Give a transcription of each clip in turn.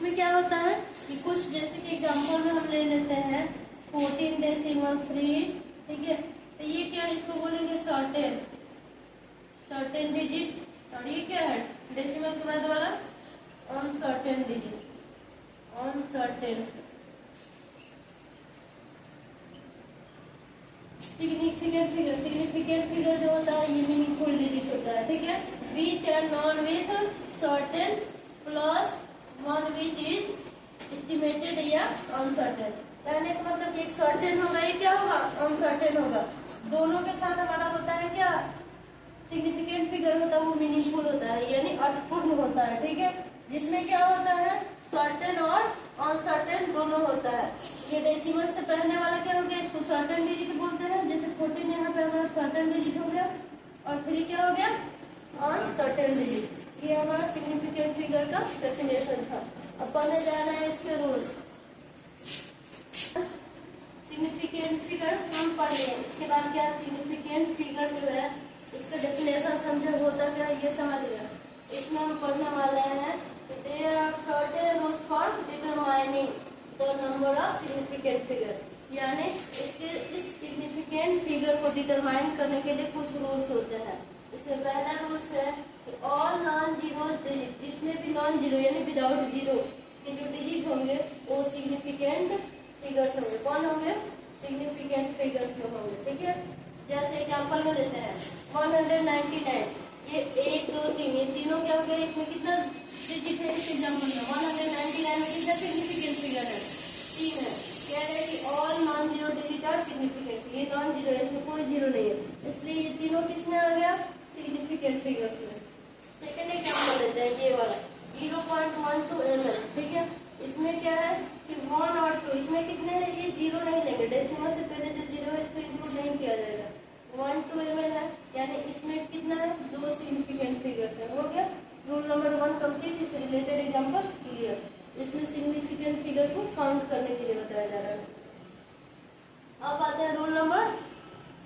इसमें क्या होता है कि कुछ जैसे कि एग्जाम्पल में हम ले लेते हैं 14.3, ठीक है। तो ये क्या है, इसको बोलेंगे शॉर्टेन डिजिट। और ये क्या है, डेसिमल के बाद वाला uncertain digit, uncertain. Significant figure जो होता है ये मीनिंगफुल डिजिट होता है, ठीक है। Which are known with certain plus one which is estimated या अनसर्टेन। कहने का मतलब एक सर्टेन होगा, ये क्या होगा, अनसर्टेन होगा। दोनों के साथ हमारा होता है क्या, सिग्निफिकेंट फिगर होता है वो मीनिंगफुल होता है, यानी अर्थपूर्ण होता है, ठीक है। जिसमें क्या होता है, सर्टेन और अनसर्टेन दोनों होता है। ये डेसिमल से पहले वाला क्या हो गया, इसको सर्टेन डिजिट बोलते हैं। जैसे 14 यहाँ पे हमारा सर्टेन डिजिट हो गया और 3 क्या हो गया, अनसर्टेन डिजिट। ये हमारा सिग्निफिकेंट फिगर का डेफिनेशन था। अब पढ़ने जाना है इसके रूल्स। सिग्निफिकेंट फिगर हम पढ़ लें, इसके बाद क्या सिग्निफिकेंट फिगर जो है इसका डेफिनेशन समझे होता क्या है ये समझ गया। इसमें हम पढ़ने वाले हैं there are certain rules for determining the number of significant figure, यानी इसके इस सिग्निफिकेंट फिगर को डिटरमाइन करने के लिए कुछ रूल्स होते हैं। इसमें पहला रूल्स है कि ऑल नॉन जीरो डिजिट, जितने भी नॉन जीरो यानी विदाउट जीरो के जो डिजिट होंगे वो सिग्निफिकेंट फिगर्स होंगे। कौन होंगे, सिग्निफिकेंट फिगर्स में होंगे, ठीक है। जैसे एग्जाम्पल में लेते हैं 199, ये 1 2 3 ये तीनों क्या हो गया, इसमें कितना डिजिट है इस एग्जाम्पल में 199 में कितना सिग्निफिकेंट फिगर है, 3 है। कह रहे हैं कि all non zero digit are significant, ये नॉन जीरो है, इसमें कोई जीरो नहीं है, इसलिए ये तीनों किसमें आ गया, सिग्निफिकेंट फिगर्स में। सेकंड एग्जाम्पल लेते हैं ये वाला 0.12 ml, ठीक है। इसमें क्या है कि 1 और 2, इसमें कितने हैं, ये जीरो नहीं लेंगे, डेसिमल से पहले जो जीरो है इसको इंक्लूड नहीं किया जाएगा। 1 2 ml है, यानी इसमें कितना है, 2 सिग्निफिकेंट फिगर्स है, हो गया। Rule number 1 complete. इससे रिलेटेड एग्जाम्पल क्लियर। इसमें सिग्निफिकेंट फिगर को काउंट करने के लिए बताया जा रहा है। अब आते हैं रूल नंबर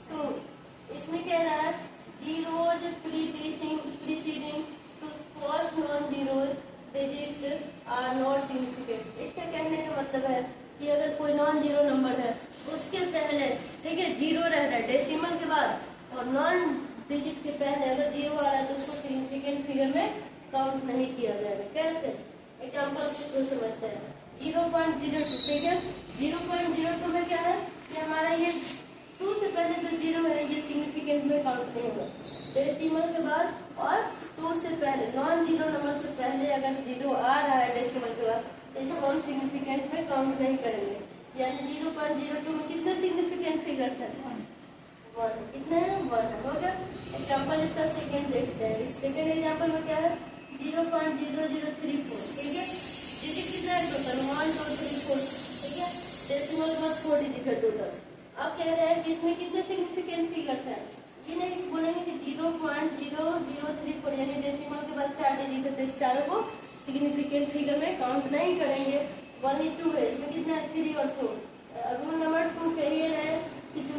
2। इसमें कह रहा है zeros preceding to first non zeros digit are not significant. इसका कहने का मतलब है कि अगर कोई नॉन जीरो नंबर है उसके पहले, ठीक है, जीरो रह रहा है डेसिमल के बाद और नॉन डिजिट के पहले अगर जीरो आ रहा है तो उसको सिग्निफिकेंट फिगर में काउंट नहीं किया जाएगा। कैसे, एग्जाम्पल से समझते हैं 0.02, ठीक है। 0.02 में क्या है कि हमारा ये 2 से पहले जो जीरो है ये सिग्निफिकेंट में काउंट नहीं होगा, डेसिमल के बाद और 2 से पहले नॉन जीरो नंबर से पहले अगर जीरो आ रहा है डेसिमल के बाद तो इसको हम सिग्निफिकेंट में काउंट नहीं करेंगे। यानी 0.02 में कितने सिग्निफिकेंट फिगर्स है, 1, कितने हैं, 1 हो गया। एग्जाम्पल इसका सेकेंड देखते हैं। इस सेकेंड एग्जाम्पल में क्या है 0.0034, ठीक है। डिजिट कितना है टोटल, 1 2 3 4, ठीक है। डेसिमल के बाद 4 डिजिट है टोटल। अब कह रहे हैं कि इसमें कितने सिग्निफिकेंट फिगर्स हैं, ये नहीं बोलेंगे कि 0.0034 यानी डेसिमल के बाद 4 डिजिट है तो इस चारों को सिग्निफिकेंट फिगर में काउंट नहीं करेंगे। 1 2 है, इसमें कितने हैं, 3 और 4। रूल नंबर 2 कहिए है कि जो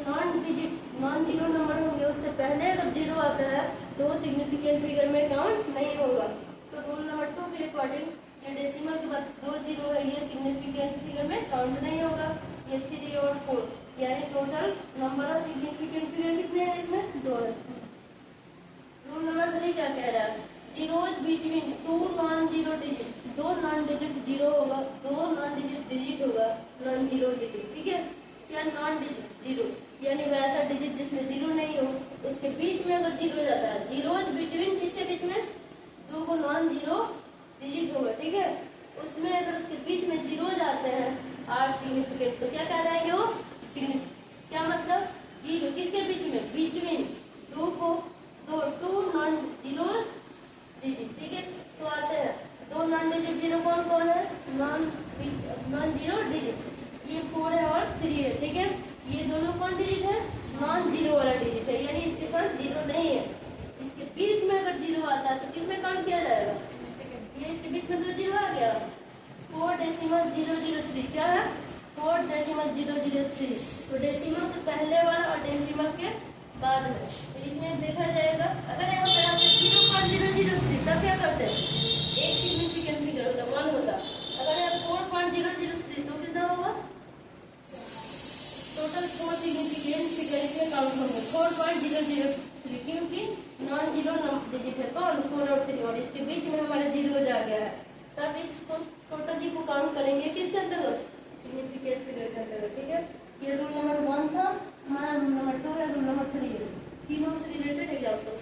नॉन जीरो नंबर होंगे उससे पहले अगर जीरो आता है तो वो सिग्निफिकेंट फिगर में काउंट नहीं होगा। तो रूल नंबर 2 के अकॉर्डिंग ये डेसिमल के बाद 2 जीरो है ये सिग्निफिकेंट फिगर में काउंट नहीं होगा। ये 3 और 4 यानी total number of significant figure कितने हैं, इसमें 2 है। रूल नंबर 3 क्या कह रहा है, zeros between 2 non zero digit, 2 non digit zero होगा, 2 नॉन डिजिट डिजिट होगा, नॉन जीरो डिजिट, ठीक है। क्या नॉन डिजिट जीरो यानी वैसा डिजिट जिसमें जीरो नहीं हो, उसके बीच में अगर जीरो जाता है, जीरोज बिटवीन किसके बीच में, 2 को नॉन जीरो डिजिट होगा, ठीक है। उसमें अगर उसके बीच में जीरो जाते हैं आर सिग्निफिकेंट, तो क्या कह रहा है वो सिग्निफिकेंट, क्या मतलब जीरो किसके बीच में, बिटवीन 2 को 2 नॉन जीरो डिजिट, ठीक है। तो आते हैं 2 नॉन डिजिट जीरो कौन कौन है, नॉन जीरो डिजिट, ये 4 है और 3 है, ठीक है। ये दोनों कौन डिजिट है, नॉन जीरो वाला डिजिट है, यानी इसके साथ जीरो नहीं है। इसके बीच में अगर जीरो आता है तो किसमें काउंट किया जाएगा, ये इसके बीच में 2 जीरो आ गया, 4.003, क्या है 4.003। तो डेसिमल से पहले वाला और डेसिमल के बाद में, तो इसमें देखा जाएगा अगर यहाँ पे 0.003 तब क्या करते हैं, एक सिग्निफिकेंट फिगर होता 1 होता, अगर 1003 तो कितना होगा? टोटल 4 सिग्निफिकेंट फिगर इसमें काउंट होंगे 4.003, क्योंकि नॉन जीरो डिजिट है कौन? 4 और 3, और इसके बीच में हमारा जीरो आ गया है। तब इसको टोटल जी को काउंट करेंगे किसके अंतर्गत? सिग्निफिकेंट फिगर के अंतर्गत। ठीक है, ये रूल नंबर 1 था, हमारा रूल नंबर 2 है, रूल नंबर 3 है, तीनों से रिलेटेड एग्जाम्पल।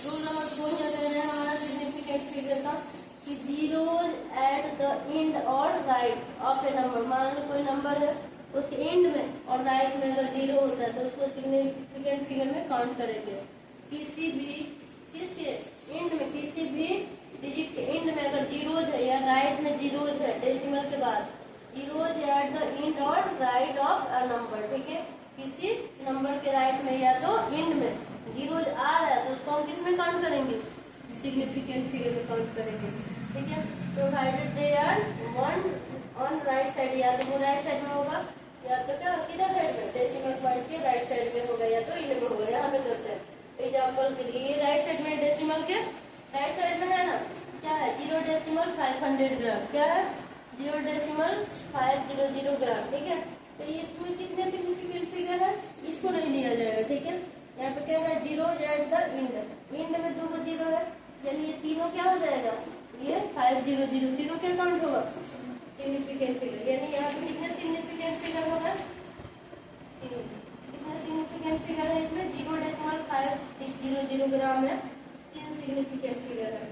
रूल नंबर 2 क्या कह रहे हैं हमारा सिग्निफिकेंट फिगर का कि जीरोज एट द एंड और राइट ऑफ ए नंबर। मान लो कोई नंबर है, उसके एंड में और राइट में अगर जीरो होता है तो उसको सिग्निफिकेंट फिगर में काउंट करेंगे। किसी भी किसके एंड में, किसी भी डिजिट के एंड में अगर जीरोज है या राइट में जीरोज है डेसिमल के बाद, जीरोज एट द एंड और राइट ऑफ अ नंबर। ठीक है, किसी नंबर के राइट में या तो एंड में जीरोज आ रहा है तो उसको हम किस में काउंट करेंगे? सिग्निफिकेंट फिगर में काउंट करेंगे। ठीक है, provided they are one on right side, या तो वो राइट साइड में होगा या तो क्या किधर साइड में? डेसिमल पॉइंट के राइट साइड में होगा या तो एंड में होगा। यहाँ पे करते हैं एग्जाम्पल के लिए, ये राइट साइड में डेसिमल के राइट साइड में है ना, क्या है? 0.500 ग्राम। क्या है? 0.500 ग्राम। ठीक है, तो इसमें कितने सिग्निफिकेंट फिगर है? इसको नहीं लिया जाएगा। ठीक है, यहाँ पे क्या है? जीरो एट द एंड में 2 जीरो है, यानी ये तीनों क्या हो जाएगा? ये 500, तीनों क्या काउंट होगा? Significant figure. यानी यहाँ पे कितने सिग्निफिकेंट फिगर होगा? कितने सिग्निफिकेंट फिगर है इसमें? 0.500 ग्राम है, 3 सिग्निफिकेंट फिगर है।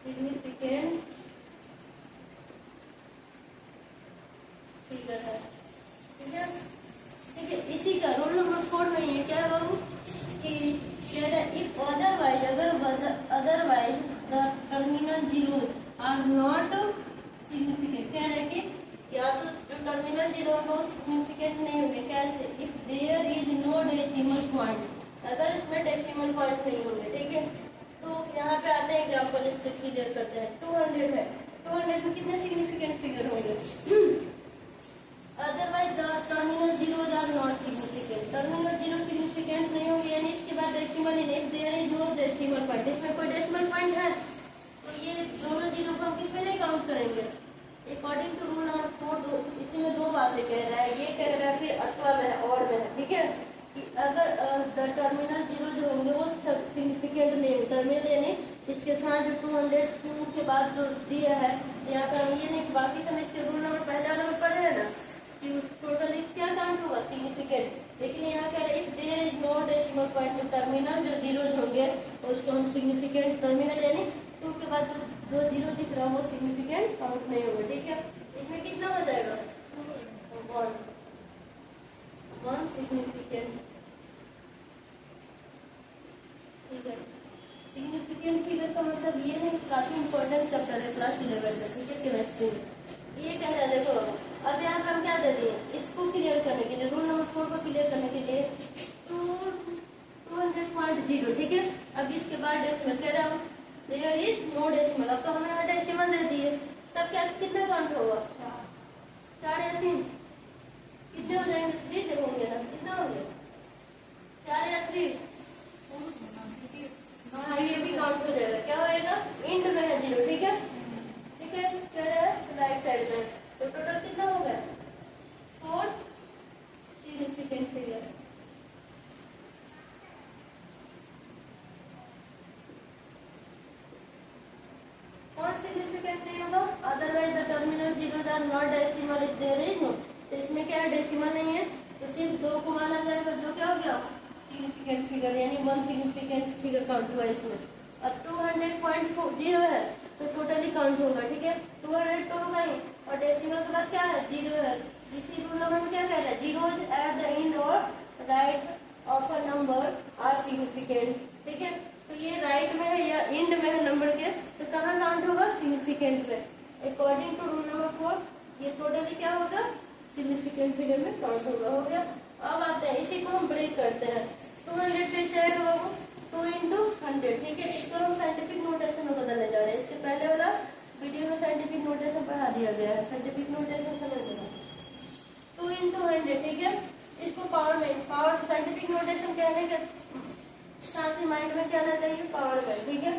सिग्निफिकेंट फिगर है। ठीक है, ठीक है, इसी का रूल नंबर 4 में ये क्या है बाबू कि if otherwise otherwise the terminal zero are not significant. कह रहे कि या तो जो टर्मिनल जीरो होगा वो सिग्निफिकेंट नहीं होंगे। कैसे? If there is no decimal point, अगर इसमें डेसिमल पॉइंट नहीं होंगे। ठीक है, तो यहाँ पे आते हैं एग्जाम्पल, इससे क्लियर करते हैं। 200 है, 200 में कितने सिग्निफिकेंट फिगर होंगे? Otherwise the terminal zeros are not significant, terminal zero significant नहीं होंगे, यानी इसके बाद decimal in if there is no decimal point, इसमें कोई डेसिमल पॉइंट है तो ये दोनों जीरो को हम किसमें नहीं काउंट करेंगे? अकॉर्डिंग टू रूल नंबर 4 इसी में 2 बातें कह रहा है। ये कह रहा है फिर अथवा में है और में है। ठीक है, कि अगर द टर्मिनल जीरो जो होंगे वो सिग्निफिकेंट नहीं है, टर्मिनल यानी इसके साथ जो 202 के बाद जो दिया है यहाँ पर हम ये नहीं, बाकी समय इसके रूल नंबर पहले वाले में पढ़े हैं ना कि टोटली क्या काउंट होगा? सिग्निफिकेंट। लेकिन यहाँ कह रहे if there is no decimal point, terminal जो जीरोज होंगे उसको हम सिग्निफिकेंट, टर्मिनल यानी 2 के बाद जो जीरो दिख रहा है वो सिग्निफिकेंट काउंट नहीं होगा। ठीक है, इसमें कितना हो जाएगा? 1 सिग्निफिकेंट। ठीक है, सिग्निफिकेंट फिगर का मतलब ये नहीं, काफी इंपॉर्टेंट चैप्टर है क्लास 11 का। ठीक है, केमिस्ट्री में ये कह रहा है। देखो अब यहाँ पे हम क्या दे दिए, इसको क्लियर करने के लिए, रूल नंबर 4 को क्लियर करने के लिए 200.0। ठीक है, अब इसके बाद डेसिमल कह रहा हूँ देयर इज नो डेसिमल, अब तो हमें यहाँ डेसिमल दे दिए, तब क्या कितना काउंट होगा? 4 या 3? कितने हो जाएंगे? 3 जब होंगे ना, कितना होंगे? 4 या 3? हाँ, ये भी काउंट हो जाएगा। क्या होएगा? एंड में है 0। ठीक है, ठीक है, कह रहा है राइट साइड में, तो टोटल कितना हो गया? 4 सिग्निफिकेंट फिगर। कौन सिग्निफिकेंट नहीं होगा? Otherwise the terminal zeros are not decimal if there is no, तो इसमें क्या है? डेसिमल नहीं है तो सिर्फ 2 को माना जाएगा। 2 क्या हो गया? सिग्निफिकेंट फिगर, यानी 1 सिग्निफिकेंट फिगर काउंट हुआ इसमें। अब 200.0 है तो टोटली काउंट होगा। ठीक है, 200 तो होगा ही, और डेसिमल के बाद क्या है? 0 है। इसी रूल नंबर क्या कहता है? जीरोज एट द एंड और right of a number are significant. ठीक है, तो ये राइट में है या एंड में है नंबर के, तो कहाँ काउंट होगा? सिग्निफिकेंट में। अकॉर्डिंग टू रूल नंबर 4 ये टोटली क्या होगा? सिग्निफिकेंट फिगर में काउंट होगा। हो गया, अब आते हैं इसी को हम ब्रेक करते हैं। 200 कैसे आएगा बाबू? 2 into 100। ठीक है, इसको हम साइंटिफिक नोटेशन में बदलने जा रहे हैं। इसके पहले वाला वीडियो में साइंटिफिक नोटेशन पढ़ा दिया गया है, साइंटिफिक नोटेशन समझ लेना। 2 into 100। ठीक है, इसको पावर में, पावर साइंटिफिक नोटेशन कहने के साथ ही माइंड में क्या आना चाहिए? पावर में। ठीक है,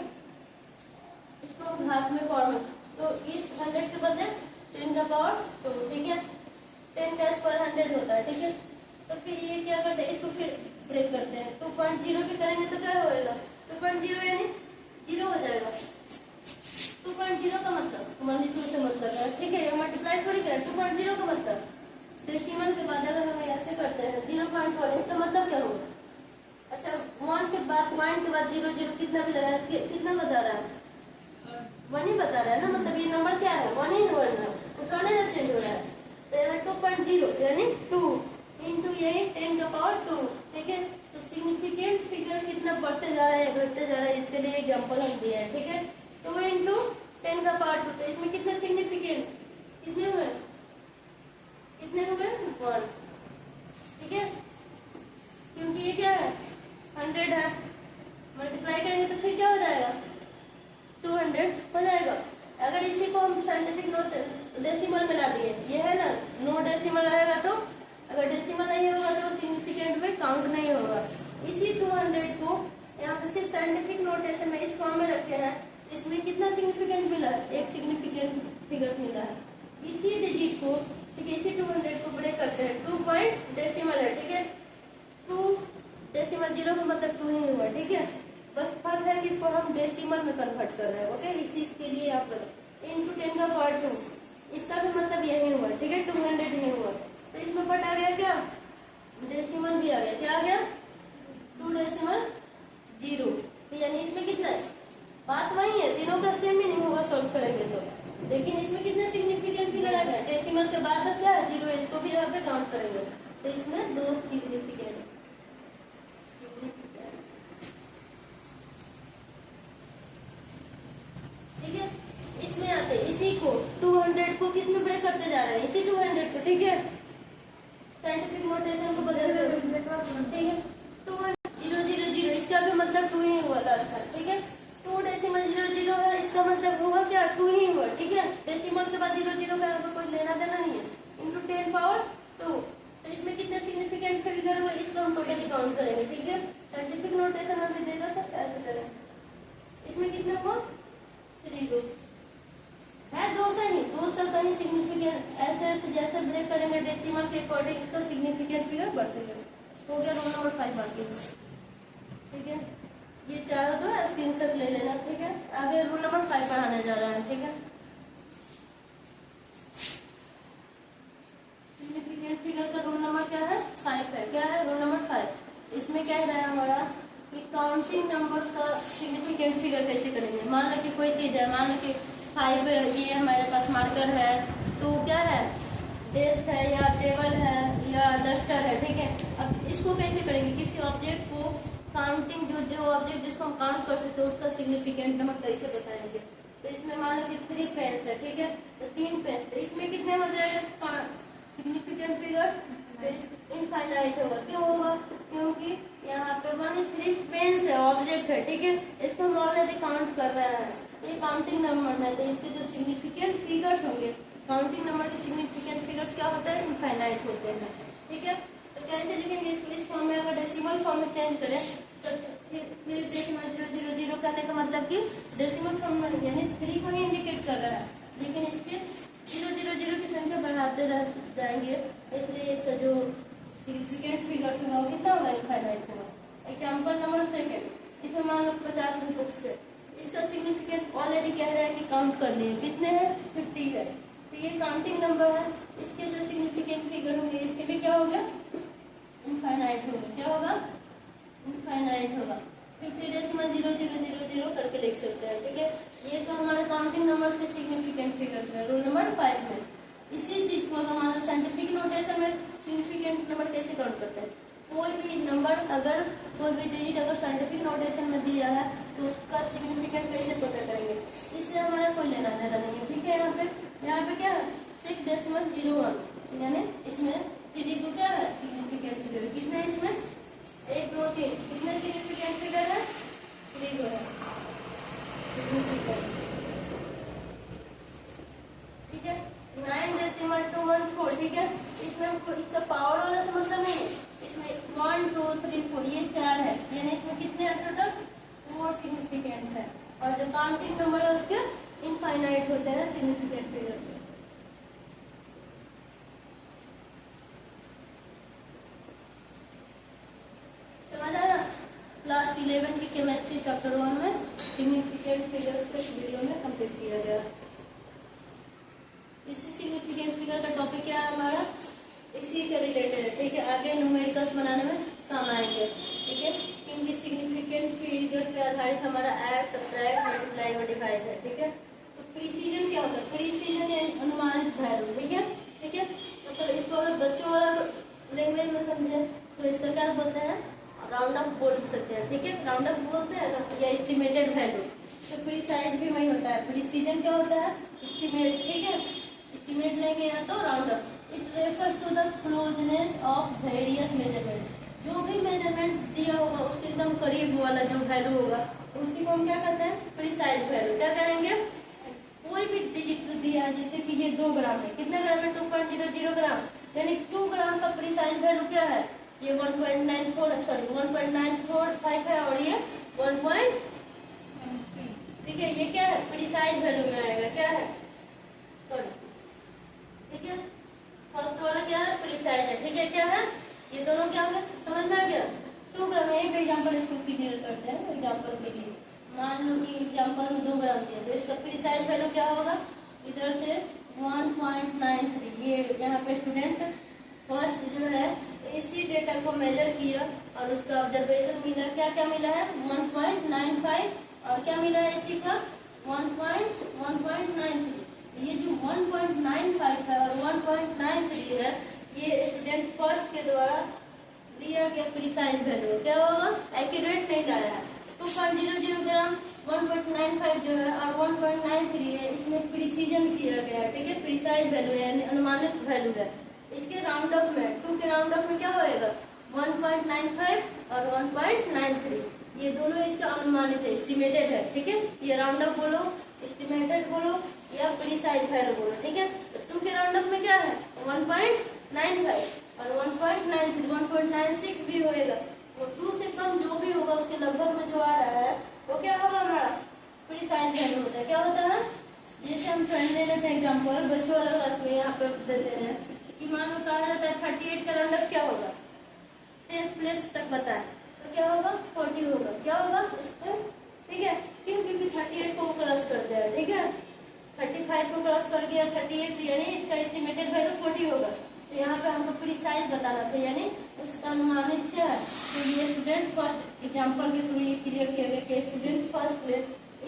इसको हम घात में फॉर्म में तो इस 100 के बदले 10 का पावर 2, ठीक है। 10 का स्क्वायर 100 होता है, ठीक है। तो फिर ये क्या करते हैं, इसको फिर ब्रेक करते हैं। 2.0 भी करेंगे तो क्या होएगा, 2.0 यानी 0 हो जाएगा। 2.0 का मतलब 1 से मतलब है, ठीक है। ये मल्टीप्लाई थोड़ी करें, 2.0 का मतलब डेसिमल के बाद अगर हम ऐसे करते हैं 0.1, इसका मतलब क्या होगा। अच्छा, 1 के बाद 0 0 कितना भी लगा, कितना बता रहा है, 1 ही बता रहा है ना, मतलब ये नंबर क्या है, 1 ही बढ़ रहा है, कुछ और नहीं चेंज हो रहा है। तो यहाँ 2.0 यानी 2 इंटू यही 10 का पावर 2, ठीक है। तो सिग्निफिकेंट फिगर कितना बढ़ते जा रहा है घटते जा रहा है, इसके लिए एग्जाम्पल हम दिया है, ठीक है। 2 इंटू 10 का पावर 2, तो इसमें कितने सिग्निफिकेंट कितने हुए, 1, ठीक है। क्योंकि ये क्या है 100 है, मल्टीप्लाई करेंगे तो फिर क्या हो जाएगा 200 हो जाएगा। अगर इसी को हम साइंटिफिक नोट डेसिमल में ला दिए, ये है ना, नो डेसिमल रहेगा, तो अगर डेसिमल नहीं होगा तो सिग्निफिकेंट में काउंट नहीं होगा। इसी 200 को यहाँ पे सिर्फ साइंटिफिक नोटेशन में इस फॉर्म में रखे हैं, इसमें कितना सिग्निफिकेंट मिला है, एक सिग्निफिकेंट फिगर्स मिला है। इसी डिजिट को, ठीक है, इसी 200 को ब्रेक करते हैं, 2 पॉइंट डेसिमल है, ठीक है। 2 डेसिमल 0 का मतलब 2 ही हुआ, ठीक है। बस फर्क है कि इसको हम डेसिमल में कन्वर्ट कर रहे हैं, ओके। इस चीज के लिए आप इंटू 10 का पावर 2, इसका भी मतलब यही हुआ, ठीक है, 200 ही हुआ। तो इसमें पट आ गया क्या, डेसिमल भी आ गया, क्या आ गया 2 डेसिमल 0। तो यानी इसमें कितना है, बात वही है, तीनों का सेम ही नहीं होगा सॉल्व करेंगे तो, लेकिन इसमें कितने सिग्निफिकेंट फिगर आ गया, डेसिमल के बाद क्या है 0 है, इसको भी यहाँ पे काउंट करेंगे। तो इसमें 2 सिग्निफिकेंट, ठीक है। इसमें आते इसी को 200 को किसमें ब्रेक करते जा रहे हैं, इसी 200 को, ठीक है। साइंटिफिक नोटेशन को बदल कर, ठीक है। 2 0 0 0, इसका भी मतलब 2 ही हुआ था, ठीक है। 2 डेसिमल 0 0 है, इसका मतलब हुआ क्या 2 ही हुआ, ठीक है। डेसिमल के बाद 0 0 का कोई लेना देना नहीं है, इंटू 10 पावर 2। तो इसमें कितने सिग्निफिकेंट फिगर हुए, इसको हम टोटली काउंट करेंगे, ठीक है। साइंटिफिक नोटेशन हमें देगा तो ऐसे करेंगे। इसमें कितना हुआ 3 2 है, 2 से नहीं, 2 तक कहीं सिग्निफिकेंट ऐसे ऐसे जैसे ब्रेक करेंगे डेसिमल के अकॉर्डिंग इसका सिग्निफिकेंट फिगर बढ़ते गए। हो गया रोल नंबर 5 बाकी, ठीक है। ये चारों तो स्क्रीनशॉट ले लेना, ठीक है। आगे रूल नंबर 5 पढ़ाने जा रहा है, ठीक है। सिग्निफिकेंट फिगर का रूल नंबर क्या है 5 है, क्या है रूल नंबर 5। इसमें क्या है हमारा कि काउंटिंग नंबर्स का सिग्निफिकेंट फिगर कैसे करेंगे। मान लो कि कोई चीज है, मान लो कि 5 ये हमारे पास मार्कर है, तो क्या है डेस्क है या टेबल है या डस्टर है, ठीक है। अब इसको कैसे करेंगे, किसी ऑब्जेक्ट को काउंटिंग, जो ऑब्जेक्ट जिसको हम काउंट कर सकते हैं उसका सिग्निफिकेंट नंबर कैसे बताएंगे। तो इसमें मान लो कि 3 पेन्स है, ठीक है, तो 3 पेन्स, तो इसमें कितने हो जाएगा सिग्निफिकेंट फिगर इनफाइनाइट होगा। क्यों होगा, क्योंकि यहाँ पे 3 पेन्स है, ऑब्जेक्ट है, ठीक है। इसको हम ऑलरेडी काउंट कर रहे हैं, ये काउंटिंग नंबर है, तो इसके जो सिग्निफिकेंट फिगर्स होंगे, काउंटिंग नंबर के सिग्निफिकेंट फिगर्स क्या होता है इनफाइनाइट होते हैं, ठीक है। तो कैसे लिखेंगे इसको, इस फॉर्म में अगर डेसिमल फॉर्म में चेंज करें तो फिर डेसिमल 0 0 0 करने का मतलब कि डेसिमल फॉर्म में यानी 3 को ही इंडिकेट कर रहा है, लेकिन इसके 0 0 0 की संख्या बढ़ाते रह जाएंगे, इसलिए इसका जो सिग्निफिकेंट फिगर्स होगा वो कितना होगा इनफाइनाइट होगा। एग्जाम्पल नंबर 2, इसमें मान लो 50 बुक्स है, इसका सिग्निफिकेंस ऑलरेडी कह रहा है कि काउंट कर लिए, कितने हैं 50 है, तो ये काउंटिंग नंबर है, इसके जो सिग्निफिकेंट फिगर होंगे इसके भी क्या होगा इनफाइनाइट होगा, क्या होगा इनफाइनाइट होगा। 50 डेसिमल 0 0 0 0 करके लिख सकते हैं, ठीक है। ये तो हमारे काउंटिंग नंबर्स के सिग्निफिकेंट फिगर्स है रूल नंबर 5 में। इसी चीज को हमारे साइंटिफिक नोटेशन में सिग्निफिकेंट नंबर कैसे काउंट करते हैं, कोई भी नंबर अगर कोई भी डिजिट अगर साइंटिफिक नोटेशन में दिया है तो उसका सिग्निफिकेंट कैसे पता करेंगे, इससे हमारा कोई लेना देना नहीं है, ठीक है। यहाँ पे क्या है 6 डेसिमल 01, यानी इसमें 3 को क्या है सिग्निफिकेंट फिगर, कितने इसमें 1 2 3, कितने सिग्निफिकेंट फिगर है 3 को है, ठीक है। 9 डेसिमल 214, ठीक है। इसमें हमको इसका पावर वाला समस्या नहीं है, इसमें 1 2 3 4 ये 4 है, यानी इसमें कितने हैं टोटल 4 सिग्निफिकेंट है, और जो काउंटिंग नंबर है उसके इनफाइनाइट होते हैं सिग्निफिकेंट फिगर। समझ आया? क्लास 11 की केमिस्ट्री चैप्टर 1 में सिग्निफिकेंट फिगर्स को वीडियो में कंप्लीट किया गया। इसी सिग्निफिकेंट फिगर का टॉपिक क्या है हमारा, इसी के रिलेटेड है, ठीक है। आगे न्यूमेरिकल्स बनाने में काम आएंगे, ठीक है। क्योंकि सिग्निफिकेंट फिगर पे आधारित हमारा ऐड, सब्ट्रैक्ट, मल्टीप्लाई और डिवाइड है, ठीक है। तो प्रिसीजन क्या होता है, प्रिसीजन यानी अनुमानित वैल्यू, ठीक है, ठीक है। मतलब इसको अगर बच्चों वाला लैंग्वेज में समझे तो इसका क्या बोलते हैं, राउंड अप बोल सकते हैं, ठीक है। राउंड अप बोलते हैं या एस्टिमेटेड वैल्यू। तो प्रीसाइज भी वही होता है, प्रिसीजन क्या होता है, एस्टिमेट, ठीक है। एस्टिमेट लेंगे या तो round up. It refers to the closeness of various measurement. जो भी मेजरमेंट दिया होगा उसके एकदम करीब वाला जो वैल्यू होगा उसी को हम क्या कहते हैं, प्रीसाइज वैल्यू। क्या करेंगे, कोई भी डिजिट दिया है, जैसे कि ये 2 ग्राम है, कितने ग्राम है, 2.00 ग्राम, यानी 2 ग्राम का प्रीसाइज वैल्यू क्या है, ये 1.94 है और ये 1. ठीक है। ये क्या है, प्रीसाइज वैल्यू में आएगा, क्या है, ठीक है। फर्स्ट वाला क्या है, प्रीसाइज है, ठीक है। क्या है, ये दोनों क्या होगा, समझ में आ गया। 2 ग्राम एक एग्जाम्पल इसको क्लियर करते हैं। एग्जाम्पल के लिए मान लो कि एग्जाम्पल में 2 ग्राम दिया, तो इसका प्रीसाइज वैल्यू क्या होगा, इधर से 1.93। ये यहाँ पे स्टूडेंट फर्स्ट जो है इसी डेटा को मेजर किया और उसका ऑब्जर्वेशन मिला, क्या क्या मिला है, 1.95 और क्या मिला है इसी का 1.93। ये जो 1.95 है और 1.93 है, ये स्टूडेंट फर्स्ट के द्वारा दिया गया प्रीसाइज वैल्यू क्या होगा, एक्यूरेट नहीं लाया है। 2.00 ग्राम 1.95 जो है और 1.93 है, इसमें प्रिसीजन किया गया है, ठीक है। प्रीसाइज वैल्यू यानी अनुमानित वैल्यू है। इसके राउंड अप में 2 के राउंड अप में क्या होएगा, 1.95 और 1.93, ये दोनों इसका अनुमानित है, एस्टिमेटेड है, ठीक है। ये राउंड अप बोलो, एस्टिमेटेड बोलो या प्रीसाइज वैल्यू बोलो, ठीक है। तो 2 के राउंड अप में क्या है, 1.95 और 1.93, 1.96 भी होएगा। वो 2 से कम जो भी होगा उसके लगभग में जो आ रहा है वो क्या होगा, हमारा प्रीसाइज वैल्यू होता है। क्या होता है, जैसे हम फ्रेंड ले लेते हैं एग्जाम्पल, बच्चों वाला क्लास में यहाँ पे देते हैं कि मान लो कहा जाता है 38 का राउंड अप क्या होगा, 10 प्लेस तक बताएं तो क्या होगा, 40 होगा, क्या होगा इसको, ठीक है। क्योंकि 38 को क्रॉस कर दिया, ठीक है, 35 को क्रॉस कर गया 38, यानी इसका एस्टिमेटेड वैल्यू 40 होगा। तो यहाँ पे हमको प्रीसाइज बताना था, यानी उसका अनुमानित क्या है। तो ये स्टूडेंट फर्स्ट एग्जाम्पल के थ्रू ये क्लियर किया गया कि स्टूडेंट फर्स्ट ने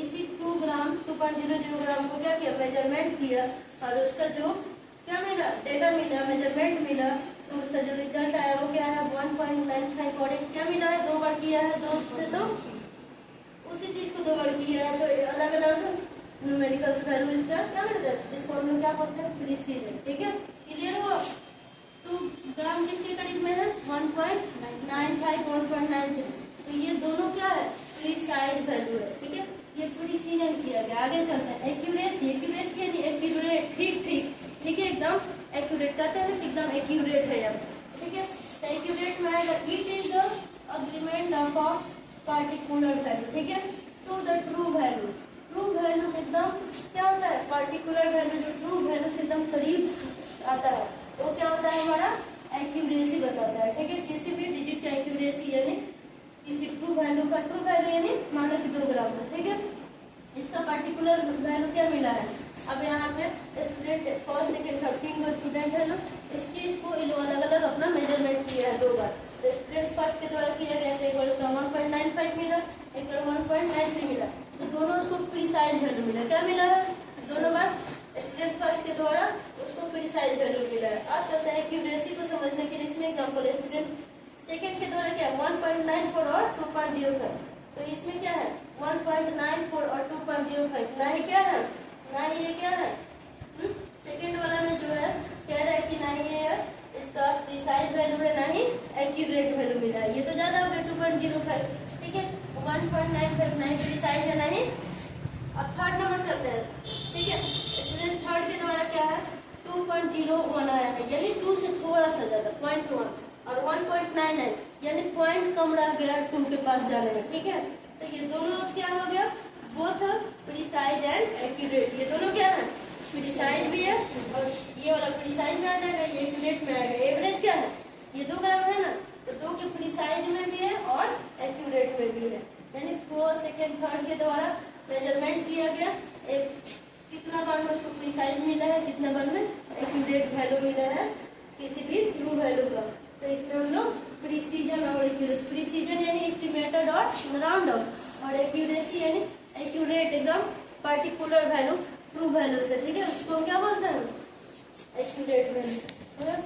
इसी 2 ग्राम 2.00 ग्राम को क्या किया, मेजरमेंट किया और उसका जो क्या मिला, डेटा मिला, मेजरमेंट मिला, तो उसका जो रिजल्ट आया वो क्या है, 1.95 और क्या मिला है, 2 बार किया है, 2 से तो उसी चीज को 2 बार किया है, तो अलग अलग न्यूमेरिकल वैल्यू इसका क्या मिलता है, जिसको हम लोग क्या बोलते हैं, प्रीसीजन, ठीक है। क्लियर हुआ। 2 ग्राम किसके करीब में है, 1.95 1.93, तो ये दोनों क्या है, प्रीसाइज वैल्यू है, ठीक है। ये प्रीसीजन किया गया। आगे चलते हैं, एक्यूरेसी। एक्यूरेसी यानी एक्यूरेट, ठीक ठीक, ठीक है, एकदम एक्यूरेट कहते हैं, एकदम एक्यूरेट है यहाँ, ठीक है। तो एक्यूरेट में आएगा, it is the agreement of a particular value, ठीक है, to the true value. True value एकदम क्या होता है, पार्टिकुलर वैल्यू जो ट्रू वैल्यू से एकदम करीब आता है वो क्या होता है, हमारा एक्यूरेसी बताता है, ठीक है। किसी भी डिजिट का एक्यूरेसी यानी किसी ट्रू वैल्यू का, ट्रू वैल्यू यानी मान लो कि 2 ग्राम है, ठीक है। इसका पार्टिकुलर वैल्यू क्या मिला है। अब यहाँ पे स्टूडेंट फर्स्ट सेकेंड थर्ड 3 को स्टूडेंट है ना, इस चीज को इन अलग अलग अपना मेजरमेंट किया है 2 बार। तो स्टूडेंट फर्स्ट के द्वारा किया गया, एक बार उसका 1.95 मिला, एक बार 1.93 मिला, तो दोनों उसको प्रीसाइज वैल्यू मिला, क्या मिला है, दोनों बार स्टूडेंट फर्स्ट के द्वारा उसको प्रीसाइज वैल्यू मिला है। अब चलते हैं एक्यूरेसी को समझने के लिए। इसमें एग्जाम्पल स्टूडेंट सेकेंड के द्वारा क्या 1.94 और 2.05, तो इसमें क्या है 1.94 और 2.05, ना ही क्या है, ना ही ये क्या है, सेकेंड वाला में जो है कह रहा है कि ना ही ये इसका प्रीसाइज वैल्यू है, ना ही एक्यूरेट वैल्यू मिला है, ये तो ज्यादा हो गया 2.05, ठीक है। 1.95 ना ही प्रीसाइज है, ना ही। अब थर्ड नंबर चलते हैं, ठीक है। स्टूडेंट थर्ड के द्वारा क्या है 2.01 आया है, यानी 2 से थोड़ा सा ज्यादा 0.1 और 1.9 है, यानी पॉइंट कम रह गया 2 के पास जाने में, ठीक है। तो ये दोनों क्या हो गया, बोथ प्रिसाइज एंड एक्यूरेट, ये दोनों क्या है, प्रिसाइज भी है और ये वाला प्रिसाइज में आ जाएगा, ये एक्यूरेट में आएगा। एवरेज क्या है, ये दो ग्राम है ना, तो दो के प्रिसाइज में भी है और एक्यूरेट में भी है, यानी 4 सेकेंड थर्ड के द्वारा मेजरमेंट किया गया। एक कितना बार में उसको प्रिसाइज मिला है, कितना बार में एक्यूरेट वैल्यू मिला है किसी भी ट्रू वैल्यू का। तो इसमें हम लोग प्रिसीजन और एक्यूरेसी, प्रिसीजन यानी एस्टिमेटेड और राउंड ऑफ, और एक्यूरेसी यानी एक्यूरेट एकदम पर्टिकुलर वैल्यू ट्रू वैल्यू से, ठीक है, उसको क्या बोलते हैं, एक्यूरेट वैल्यू।